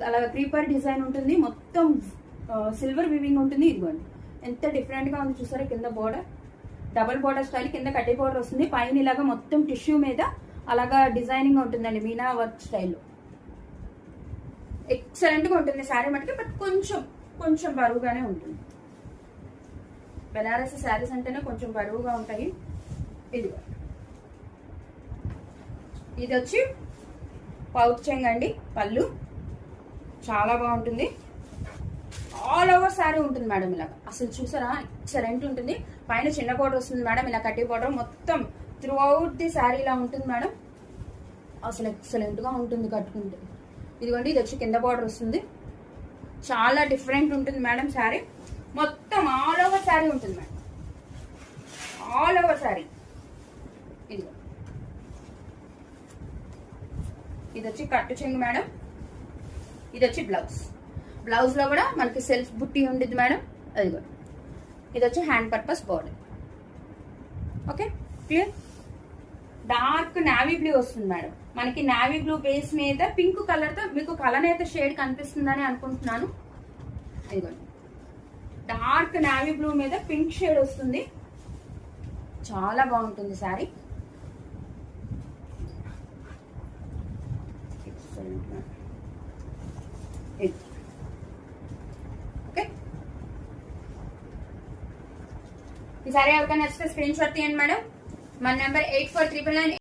అలా creeper design ఉంటుంది, మొత్తం సిల్వర్ వివింగ్ ఉంటుంది. ఇదిగోండి ఎంత డిఫరెంట్ గా ఉంది చూసారా. కింద బోర్డర్ డబల్ బోర్డర్ స్టైల్, కింద కడ్డీ బోర్డర్ వస్తుంది, పైన ఇలాగా మొత్తం టిష్యూ మీద అలాగా డిజైనింగ్ ఉంటుందండి మీనా వర్క్ స్టైల్లో. ఎక్సలెంట్ గా ఉంటుంది శారీ మటుకి, బట్ కొంచెం బరువుగానే ఉంటుంది. బెనారసి శారీస్ అంటేనే కొంచెం బరువుగా ఉంటాయి. ఇది వచ్చి పౌచ్ చెంగ్ అండి, పళ్ళు చాలా బాగుంటుంది. ఆల్ ఓవర్ శారీ ఉంటుంది మేడం ఇలాగా. అసలు చూసారా ఎక్సలెంట్ ఉంటుంది. పైన చిన్న బోర్డర్ వస్తుంది మేడం, ఇలా కట్టి బోర్డర్ మొత్తం త్రూ అవుట్ ది శారీ ఇలా ఉంటుంది మేడం. అసలు ఎక్సలెంట్ గా ఉంటుంది కట్టుకుంటే. ఇదిగోండి ఇది వచ్చి కింద బోర్డర్ వస్తుంది, చాలా డిఫరెంట్ ఉంటుంది మేడం శారీ. మొత్తం ఆల్ ఓవర్ శారీ ఉంటుంది మేడం, ఆల్ ఓవర్ శారీ. ఇది వచ్చి కట్టు చెంగు మేడం. ఇది వచ్చి బ్లౌజ్ లో కూడా మనకి సెల్ఫ్ బుట్టి ఉంటుంది మేడం. అది కూడా ఇది వచ్చి hand purpose border. Okay clear. Dark navy blue వస్తుంది మేడం. మనకి నావీ బ్లూ బేస్ మీద పింక్ కలర్ తో మీకు కలనేత షేడ్ కనిపిస్తుందని అనుకుంటున్నాను. ఇదిగోండి డార్క్ నావీ బ్లూ మీద పింక్ షేడ్ వస్తుంది, చాలా బాగుంటుంది శారీ. ఓకే ఈ సారీ ఎవరికైనా నచ్చితే స్క్రీన్ షాట్ తీయండి మేడం. మన నెంబర్ 8499